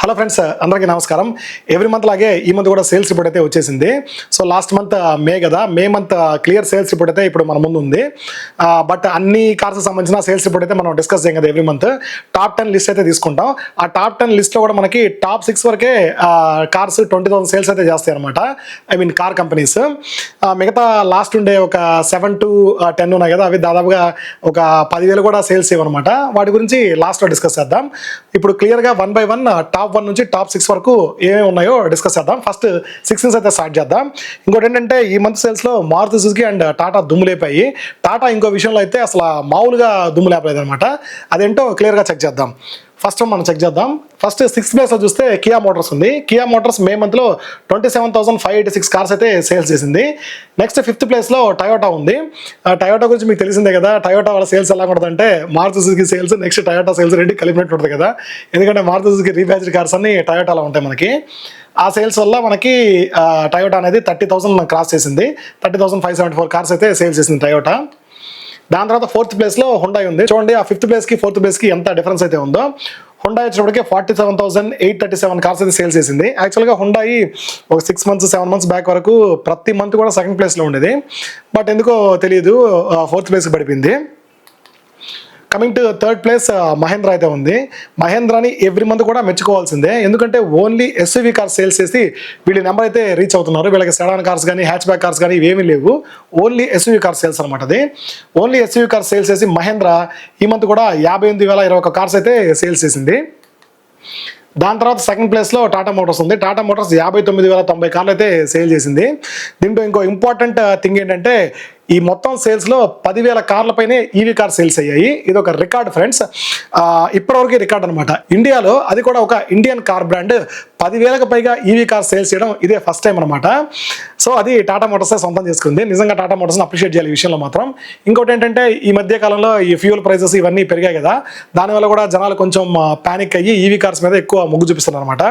Hello friends, అందరికీ నమస్కారం. Every month లాగే ఈ మంత్ కూడా సేల్స్ రిపోర్ట్ అయితే వచ్చేసింది. సో లాస్ట్ మంత్ మే కదా, May month clear sales report అయితే ఇప్పుడు మన ముందు ఉంది. బట్ అన్ని కార్స్ సంబంధించిన సేల్స్ రిపోర్ట్ అయితే మనం డిస్కస్ చేయం కదా ఎవ్రీ మంత్. టాప్ 10 లిస్ట్ అయితే తీసుకుంటాం. ఆ టాప్ 10 లిస్ట్లో కూడా మనకి టాప్ 6 వరకే కార్స్ 20,000 సేల్స్ అయితే చేస్తాయి అనమాట. I mean car companies. మిగతా లాస్ట్ ఉండే ఒక 7 to 10 ఉన్నాయి కదా, అవి దాదాపుగా ఒక 10,000 కూడా సేల్స్ ఇవ్వనమాట. వాటి గురించి లాస్ట్లో డిస్కస్ చేద్దాం. ఇప్పుడు క్లియర్గా 1 by 1 టాప్ 1 నుంచి టాప్ 6 వరకు ఏమేమి ఉన్నాయో డిస్కస్ చేద్దాం. ఫస్ట్ 6 నుంచి అయితే స్టార్ట్ చేద్దాం. ఇంకోటి ఏంటంటే ఈ మంత్ సేల్స్లో మారుతి సుజుకి అండ్ టాటా దుమ్ము లేపాయి. టాటా ఇంకో విషయంలో అయితే అసలు మామూలుగా దుమ్ము లేపలేదు అనమాట. అదేంటో క్లియర్గా చెక్ చేద్దాం. ఫస్ట్ మనం చెక్ చేద్దాం. ఫస్ట్ 6th ప్లేస్లో చూస్తే కియా మోటార్స్ ఉంది. కియా మోటార్స్ మే మంత్లో 27,586 కార్స్ అయితే సేల్స్ చేసింది. నెక్స్ట్ 5th ప్లేస్లో టయోటా ఉంది. టయోటా గురించి మీకు తెలిసిందే కదా, టయోటా వాళ్ళ సేల్స్ ఎలా ఉంటుందంటే Maruti Suzuki sales next Toyota sales రెండు కలిపినట్టు ఉంటుంది కదా. ఎందుకంటే మారుతి సుజుకి రీబ్యాచ్డ్ కార్స్ అన్ని టయోటాలో ఉంటాయి మనకి. ఆ సేల్స్ వల్ల మనకి టయోటా అనేది 30,000 క్రాస్ చేసింది. 30,574 కార్స్ అయితే సేల్స్ చేసింది టయోటా. దాని తర్వాత 4th ప్లేస్లో హుండాయ్ ఉంది. చూడండి, ఆ 5th ప్లేస్కి 4th ప్లేస్కి ఎంత డిఫరెన్స్ అయితే ఉందో. హుండాయ్ వచ్చేటప్పటికే 47,837 కార్స్ అయితే సేల్స్ చేసింది. యాక్చువల్గా హుండాయ్ ఒక 6 months 7 months బ్యాక్ వరకు ప్రతి మంత్ కూడా 2nd ప్లేస్లో ఉండేది. బట్ ఎందుకో తెలియదు 4th ప్లేస్కి పడిపోయింది. Coming to 3rd place Mahindra అయితే ఉంది. మహేంద్రాని ఎవ్రీ మంత్ కూడా మెచ్చుకోవాల్సిందే. ఎందుకంటే ఓన్లీ ఎస్యూవీ కార్స్ సేల్స్ చేసి వీళ్ళ నెంబర్ అయితే రీచ్ అవుతున్నారు. వీళ్ళకి సెడాన్ కార్స్ కానీ హ్యాచ్ బ్యాక్ కార్స్ కానీ ఇవేమీ లేవు. ఓన్లీ ఎస్యూవీ కార్స్ సేల్స్ అనమాట. అది ఓన్లీ ఎస్యూవీ కార్స్ సేల్స్ చేసి మహేంద్ర ఈ మంత్ కూడా 58,021 కార్స్ అయితే సేల్స్ చేసింది. దాని తర్వాత 2nd ప్లేస్లో టాటా మోటార్స్ ఉంది. టాటా మోటార్స్ 59,090 కార్లు అయితే సేల్ చేసింది. దీంట్లో ఇంకో ఇంపార్టెంట్ థింగ్ ఏంటంటే ఈ మొత్తం సేల్స్లో 10,000 కార్లపైనే ఈవీ కార్ సేల్స్ అయ్యాయి. ఇది ఒక రికార్డ్ ఫ్రెండ్స్, ఇప్పటివరకు రికార్డ్ అనమాట. ఇండియాలో అది కూడా ఒక ఇండియన్ కార్ బ్రాండ్ 10,000కు పైగా ఈవీ కార్ సేల్స్ చేయడం ఇదే ఫస్ట్ టైం అనమాట. సో అది టాటా మోటార్సే సొంతం చేసుకుంది. నిజంగా టాటా మోటార్స్ని అప్రిషియేట్ చేయాలి ఈ విషయంలో మాత్రం. ఇంకోటి ఏంటంటే ఈ మధ్య కాలంలో ఈ ఫ్యూయల్ ప్రైసెస్ ఇవన్నీ పెరిగాయి కదా, దానివల్ల కూడా జనాలు కొంచెం పానిక్ అయ్యి ఈవీ కార్స్ మీద ఎక్కువ మొగ్గు చూపిస్తున్నారు అనమాట.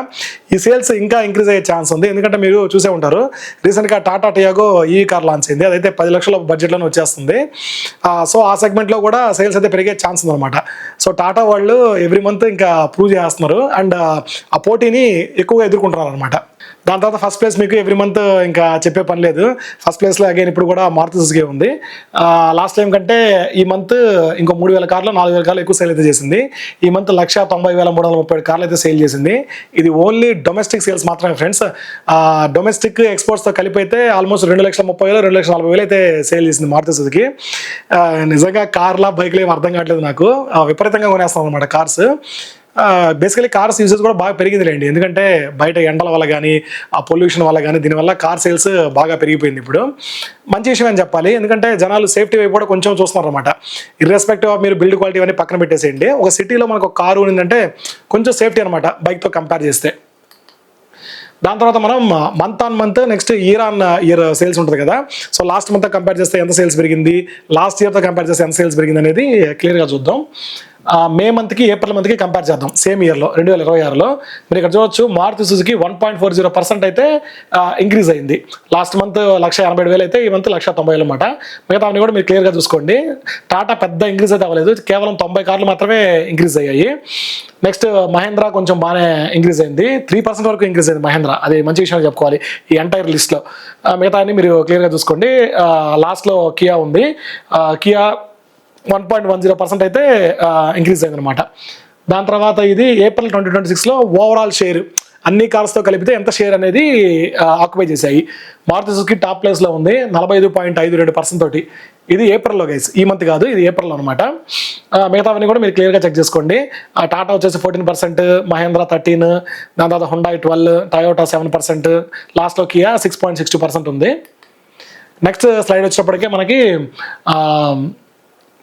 ఈ సేల్స్ ఇంకా ఇంక్రీజ్ అయ్యే ఛాన్స్ ఉంది. ఎందుకంటే మీరు చూసే ఉంటారు, రీసెంట్గా Tata Tiago EV car launch అయింది. అదైతే 10 లక్షల బడ్జెట్లోనే వచ్చేస్తుంది. సో ఆ సెగ్మెంట్లో కూడా సేల్స్ అయితే పెరిగే ఛాన్స్ ఉందన్నమాట. సో టాటా వాళ్ళు ఎవ్రీ మంత్ ఇంకా ప్రూవ్ చేస్తున్నారు అండ్ ఆ పోటీని ఎక్కువగా ఎదుర్కొంటున్నారు అనమాట. దాని తర్వాత 1st ప్లేస్ మీకు ఎవ్రీ మంత్ ఇంకా చెప్పే పని లేదు. 1st ప్లేస్లో అగైన్ ఇప్పుడు కూడా మారుతి సుజుకి ఉంది. లాస్ట్ టైం కంటే ఈ మంత్ ఇంకో 3,000 కార్లు 4,000 కార్లు ఎక్కువ సేల్ అయితే చేసింది. ఈ మంత్ 1,90,337 కార్లు అయితే సేల్ చేసింది. ఇది ఓన్లీ డొమెస్టిక్ సేల్స్ మాత్రమే ఫ్రెండ్స్. డొమెస్టిక్ ఎక్స్పోర్ట్స్తో కలిపి అయితే ఆల్మోస్ట్ 2,30,000 2,40,000 అయితే సేల్ చేసింది మారుతి సుజుకి. నిజంగా కార్లా బైక్లు ఏం అర్థం కావట్లేదు నాకు. విపరీతంగా కొనేస్తాం అనమాట కార్స్. బేసికలీ కార్స్ యూసేజ్ కూడా బాగా పెరిగిందిలేండి. ఎందుకంటే బయట ఎండల వల్ల కానీ ఆ పొల్యూషన్ వల్ల కానీ దీనివల్ల కార్ సేల్స్ బాగా పెరిగిపోయింది. ఇప్పుడు మంచి విషయం అని చెప్పాలి. ఎందుకంటే జనాలు సేఫ్టీ వైపు కూడా కొంచెం చూస్తున్నారు అనమాట. ఇర్రెస్పెక్టివ్ ఆఫ్ మీరు బిల్డ్ క్వాలిటీ అన్నీ పక్కన పెట్టేసేయండి. ఒక సిటీలో మనకు ఒక కారు ఉందంటే కొంచెం సేఫ్టీ అనమాట బైక్తో కంపేర్ చేస్తే. దాని తర్వాత మనం month on month next year on year sales ఉంటుంది కదా. సో లాస్ట్ మంత్ కంపేర్ చేస్తే ఎంత సేల్స్ పెరిగింది, లాస్ట్ ఇయర్తో కంపేర్ చేస్తే ఎంత సేల్స్ పెరిగింది అనేది క్లియర్గా చూద్దాం. మే మంత్కి ఏప్రిల్ మంత్కి కంపేర్ చేద్దాం. సేమ్ ఇయర్లో 2026లో మీరు ఇక్కడ చూడొచ్చు మారుతి సుజుకి 1.40% అయితే ఇంక్రీజ్ అయింది. లాస్ట్ మంత్ 1,87,000 అయితే ఈ మంత్ 1,90,000 అనమాట. మిగతా అన్ని కూడా మీరు క్లియర్గా చూసుకోండి. టాటా పెద్ద ఇంక్రీజ్ అయితే అవ్వలేదు, కేవలం 90 కార్లు మాత్రమే ఇంక్రీజ్ అయ్యాయి. నెక్స్ట్ మహేంద్ర కొంచెం బాగానే ఇంక్రీజ్ అయింది, 3% వరకు ఇంక్రీజ్ అయింది మహేంద్ర. అది మంచి విషయం చెప్పుకోవాలి ఈ ఎంటైర్ లిస్ట్లో. మిగతా అన్ని మీరు క్లియర్గా చూసుకోండి. లాస్ట్లో కియా ఉంది. కియా 1.10% అయితే ఇంక్రీజ్ అయిందనమాట. దాని తర్వాత ఇది ఏప్రిల్ 2026లో ఓవరాల్ షేర్ అన్ని కార్స్తో కలిపితే ఎంత షేర్ అనేది ఆక్యుపై చేశాయి. మారుతి సుజుకి టాప్ ప్లేస్లో ఉంది 45.52% తోటి. ఇది ఏప్రిల్లో గైస్, ఈ మంత్ కాదు, ఇది ఏప్రిల్లో అనమాట. మిగతావన్నీ కూడా మీరు క్లియర్గా చెక్ చేసుకోండి. టాటా వచ్చేసి 14%, మహేంద్ర 13%, దాని తర్వాత హుండాయ్ 12%, టయోటా 7%, లాస్ట్లో కియా 6.62% ఉంది. నెక్స్ట్ స్లైడ్ వచ్చేటప్పటికే మనకి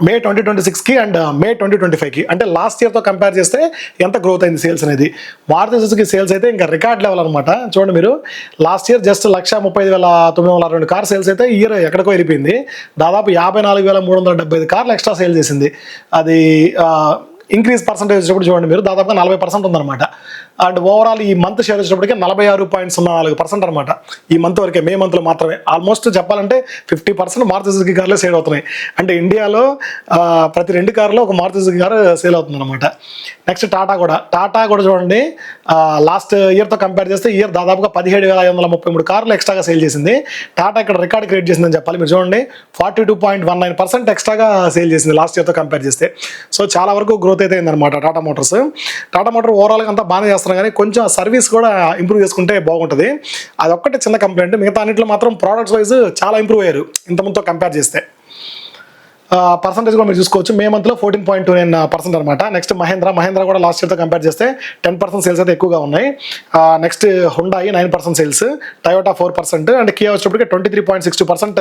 మే 2026కి అండ్ మే 2025కి అంటే లాస్ట్ ఇయర్తో కంపేర్ చేస్తే ఎంత గ్రోత్ అయింది సేల్స్ అనేది. మారుతి సుజుకి సేల్స్ అయితే ఇంకా రికార్డ్ లెవెల్ అనమాట. చూడండి మీరు, last year just 1,30,962 car sales అయితే ఈ ఇయర్ ఎక్కడికో వెళ్ళిపోయింది. దాదాపు 54,375 కార్లు ఎక్స్ట్రా సేల్ చేసింది. అది ఇంక్రీజ్ పర్సెంటేజ్ వచ్చేటప్పుడు చూడండి మీరు దాదాపుగా 40% ఉందన్నమాట. అండ్ ఓవరాల్ ఈ మంత్ షేర్ వచ్చేటప్పటికి 46.04% అనమాట. ఈ మంత్ వరకే, మే మంత్లో మాత్రమే. ఆల్మోస్ట్ చెప్పాలంటే 50% మారుతి సుజుకి కార్లే సేల్ అవుతున్నాయి. అంటే ఇండియాలో ప్రతి 2 కార్లో ఒక మారుతి సుజుకి కారు సేల్ అవుతుంది అనమాట. నెక్స్ట్ టాటా కూడా చూడండి, లాస్ట్ ఇయర్తో కంపేర్ చేస్తే ఇయర్ దాదాపుగా 17,533 కార్లు ఎక్స్ట్రాగా సేల్ చేసింది. టాటా ఇక్కడ రికార్డ్ క్రియేట్ చేసిందని చెప్పాలి. మీరు చూడండి 42.19% ఎక్స్ట్రాగా సేల్ చేసింది లాస్ట్ ఇయర్తో కంపేర్ చేస్తే. సో చాలా వరకు గ్రోత్ అయితే అయిందనమాట టాటా మోటార్ ఓవరాల్గా అంతా బాగానే చేస్తున్నారు, కానీ కొంచెం సర్వీస్ కూడా ఇంప్రూవ్ చేసుకుంటే బాగుంటుంది. అదొక్కటే చిన్న కంప్లైంట్. మిగతా అన్నింటిలో మాత్రం ప్రోడక్ట్స్ వైజ్ చాలా ఇంప్రూవ్ అయ్యారు ఇంతకుముందుతో కంపేర్ చేస్తే. పర్సంటేజ్ కూడా మీరు చూసుకోవచ్చు, మే మంత్లో 14.29% అనమాట. నెక్స్ట్ మహేంద్ర కూడా లాస్ట్ ఇయర్తో కంపేర్ చేస్తే 10% సేల్స్ అయితే ఎక్కువగా ఉన్నాయి. Next హుండాయి 9% sales, Toyota 4%, and Kia వచ్చేప్పటికి 23.62%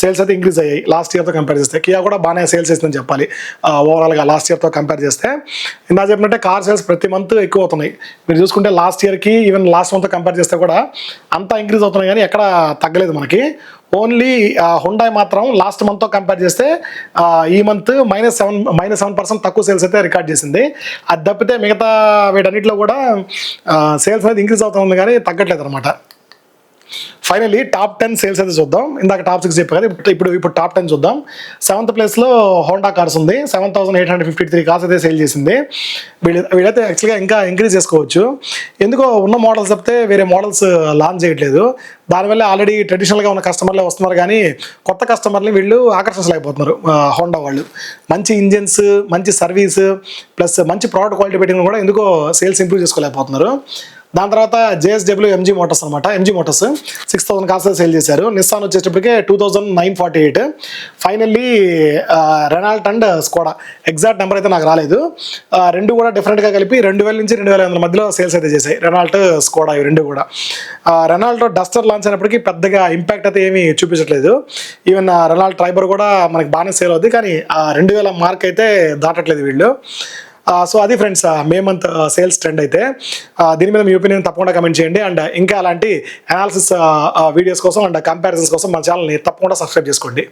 సేల్స్ అయితే ఇంక్రీజ్ అయ్యాయి లాస్ట్ ఇయర్తో కంపేర్ చేస్తే. కియా కూడా బాగానే సేల్స్ వేసిందని చెప్పాలి ఓవరాల్గా లాస్ట్ ఇయర్తో కంపేర్ చేస్తే. ఇందా చెప్పినట్టే కార్ సేల్స్ ప్రతి మంత్ ఎక్కువ అవుతున్నాయి. మీరు చూసుకుంటే లాస్ట్ ఇయర్కి ఈవెన్ లాస్ట్ మంత్తో కంపేర్ చేస్తే కూడా అంతా ఇంక్రీజ్ అవుతున్నాయి, కానీ ఎక్కడ తగ్గలేదు మనకి. ఓన్లీ హుండాయ్ మాత్రం లాస్ట్ మంత్తో కంపేర్ చేస్తే ఈ మంత్ -7% తక్కువ సేల్స్ అయితే రికార్డ్ చేసింది. అది తప్పితే మిగతా వీటన్నిటిలో కూడా సేల్స్ అనేది ఇంక్రీజ్ అవుతుంది, కానీ తగ్గట్లేదు అనమాట. ఫైనల్లీ టాప్ 10 సేల్స్ అయితే చూద్దాం. ఇందాక టాప్ 6 చెప్పారు కదా, ఇప్పుడు టాప్ 10 చూద్దాం. 7th ప్లేస్లో హోండా కార్స్ ఉంది. 7,853 కార్స్ అయితే సేల్ చేసింది. వీళ్ళైతే యాక్చువల్గా ఇంకా ఇంక్రీజ్ చేసుకోవచ్చు. ఎందుకో ఉన్న మోడల్స్ చెప్తే వేరే మోడల్స్ లాంచ్ చేయట్లేదు. దానివల్ల ఆల్రెడీ ట్రెడిషనల్గా ఉన్న కస్టమర్లే వస్తున్నారు, కానీ కొత్త కస్టమర్ని వీళ్ళు ఆకర్షించలేకపోతున్నారు. హోండా వాళ్ళు మంచి ఇంజిన్స్, మంచి సర్వీస్ ప్లస్ మంచి ప్రోడక్ట్ క్వాలిటీ పెట్టిన కూడా ఎందుకో సేల్స్ ఇంప్రూవ్ చేసుకోలేకపోతున్నారు. దాని తర్వాత JSW MG మోటార్స్ అనమాట. MG మోటార్స్ 6,000 కార్స్ సేల్ చేశారు. నిస్సాన్ వచ్చేటప్పటికే 2,948. Finally Renault and Skoda, exact number అయితే నాకు రాలేదు, రెండు కూడా డిఫరెంట్గా కలిపి 2,000 నుంచి 2,500 మధ్యలో సేల్స్ అయితే చేశాయి రెనాల్ట్ స్కోడా. ఇవి రెండు కూడా. రెనాల్ట్ డస్టర్ లాంచ్ అయినప్పటికీ పెద్దగా ఇంపాక్ట్ అయితే ఏమీ చూపించట్లేదు. ఈవెన్ రెనాల్ట్ ట్రైబర్ కూడా మనకి బాగానే సేల్ అవుద్ది, కానీ 2,000 మార్క్ అయితే దాటట్లేదు వీళ్ళు. సో అది friends May month sales trend అయితే. దీని మీద మీ ఒపీనియన్ తప్పకుండా కమెంట్ చేయండి. అండ్ ఇంకా అలాంటి అనాలిసిస్ వీడియోస్ కోసం అండ్ కంపారిజన్స్ కోసం మన ఛానల్ని తప్పకుండా సబ్స్క్రైబ్ చేసుకోండి.